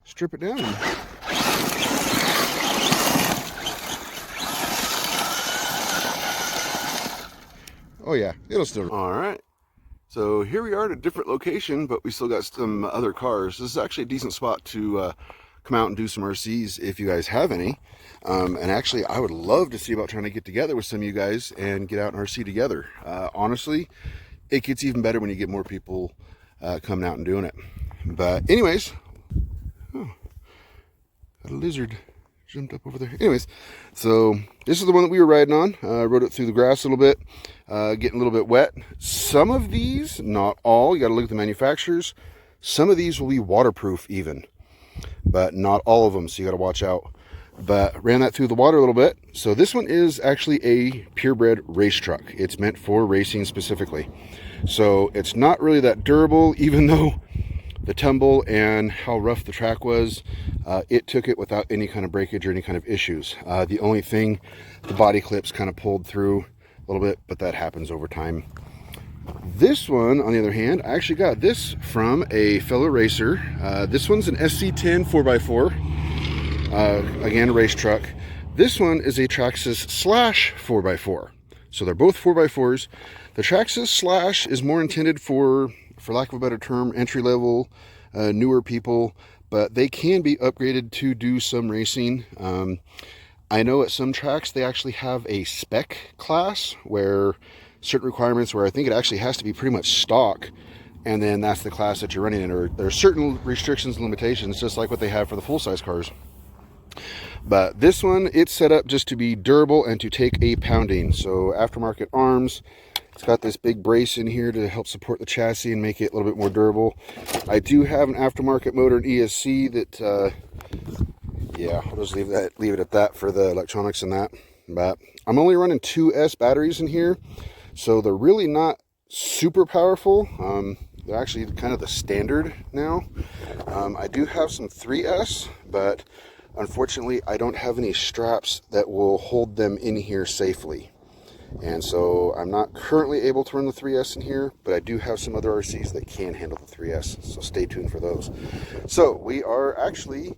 strip it down. Oh yeah, it'll still. All right. So here we are at a different location, but we still got some other cars. This is actually a decent spot to come out and do some RCs if you guys have any. And actually, I would love to see about trying to get together with some of you guys and get out and RC together. Honestly, it gets even better when you get more people coming out and doing it. But anyways, oh, got a lizard jumped up over there. Anyways, so this is the one that we were riding on. Rode it through the grass a little bit, getting a little bit wet. Some of these, not all, you got to look at the manufacturers. Some of these will be waterproof even, but not all of them, so you got to watch out. But ran that through the water a little bit. So this one is actually a purebred race truck. It's meant for racing specifically. So it's not really that durable, even though the tumble and how rough the track was, it took it without any kind of breakage or any kind of issues. The only thing, the body clips kind of pulled through a little bit, but that happens over time. This one, on the other hand, I actually got this from a fellow racer. This one's an SC10 4x4, again, a race truck. This one is a Traxxas Slash 4x4. So they're both 4x4s. The Traxxas Slash is more intended for lack of a better term, entry-level, newer people, but they can be upgraded to do some racing. I know at some tracks they actually have a spec class where certain requirements where I think it actually has to be pretty much stock, and then that's the class that you're running in, or there are certain restrictions and limitations, just like what they have for the full-size cars. But this one, it's set up just to be durable and to take a pounding. So aftermarket arms. It's got this big brace in here to help support the chassis and make it a little bit more durable. I do have an aftermarket motor and ESC that, yeah, I'll just leave it at that for the electronics and that. But I'm only running 2S batteries in here, so they're really not super powerful. They're actually kind of the standard now. I do have some 3S, but unfortunately I don't have any straps that will hold them in here safely. And so I'm not currently able to run the 3S in here, but I do have some other RCs that can handle the 3S, so stay tuned for those. So we are actually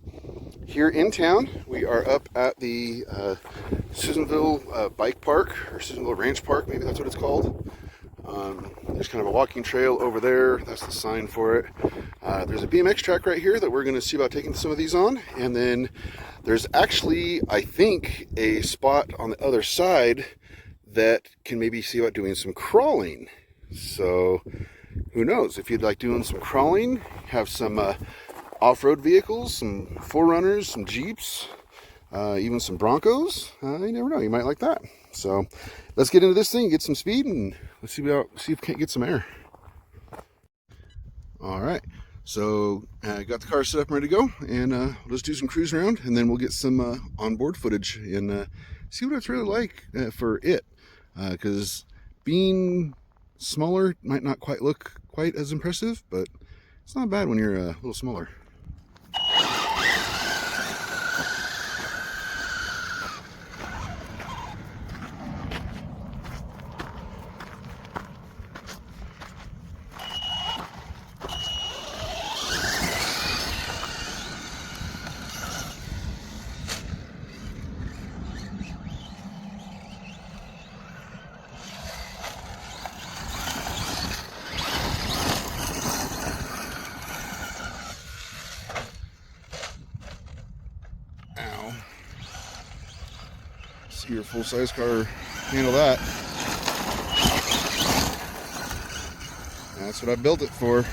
here in town. We are up at the Susnville bike park, or Susnville Ranch Park, maybe that's what it's called. There's kind of a walking trail over there. That's the sign for it. There's a BMX track right here that we're going to see about taking some of these on. And then there's actually, I think, a spot on the other side that can maybe see about doing some crawling. So who knows, if you'd like doing some crawling, have some off-road vehicles, some 4Runners, some Jeeps, even some Broncos, you never know, you might like that. So let's get into this thing, get some speed, and let's see if we can't get some air. All right, so I got the car set up and ready to go, and we'll just do some cruising around, and then we'll get some onboard footage and see what it's really like for it. Because being smaller might not quite look quite as impressive, but it's not bad when you're a little smaller. See your full-size car handle that. That's what I built it for.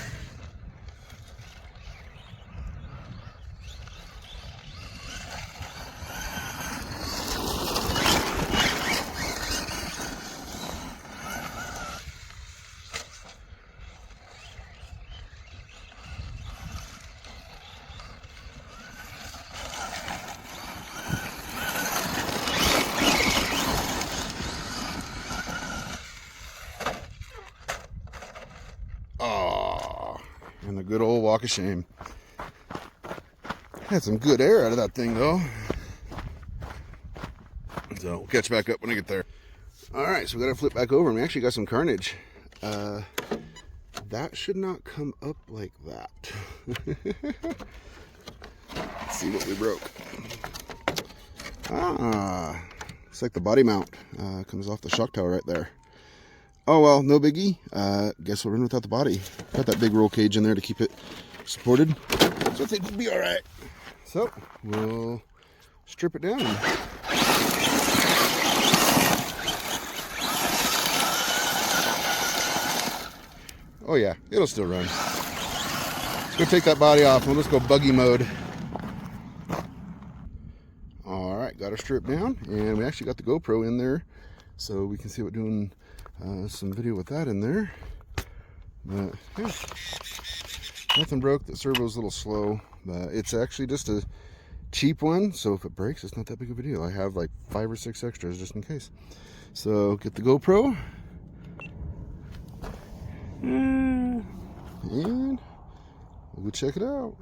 And the good old walk of shame. Had some good air out of that thing though. So we'll catch back up when I get there. Alright, so we gotta flip back over and we actually got some carnage. That should not come up like that. see what we broke. Ah, looks like the body mount comes off the shock tower right there. Oh well, no biggie. Guess we'll run without the body. Got that big roll cage in there to keep it supported, so I think we'll be all right. So we'll strip it down. Oh yeah, it'll still run. Let's go take that body off and let's go buggy mode. All right, got her stripped down, and we actually got the GoPro in there, so we can see what doing some video with that in there. But yeah, nothing broke. The servo's a little slow, but it's actually just a cheap one, so if it breaks, it's not that big of a deal. I have like 5 or 6 extras just in case. So get the GoPro, and we'll go check it out.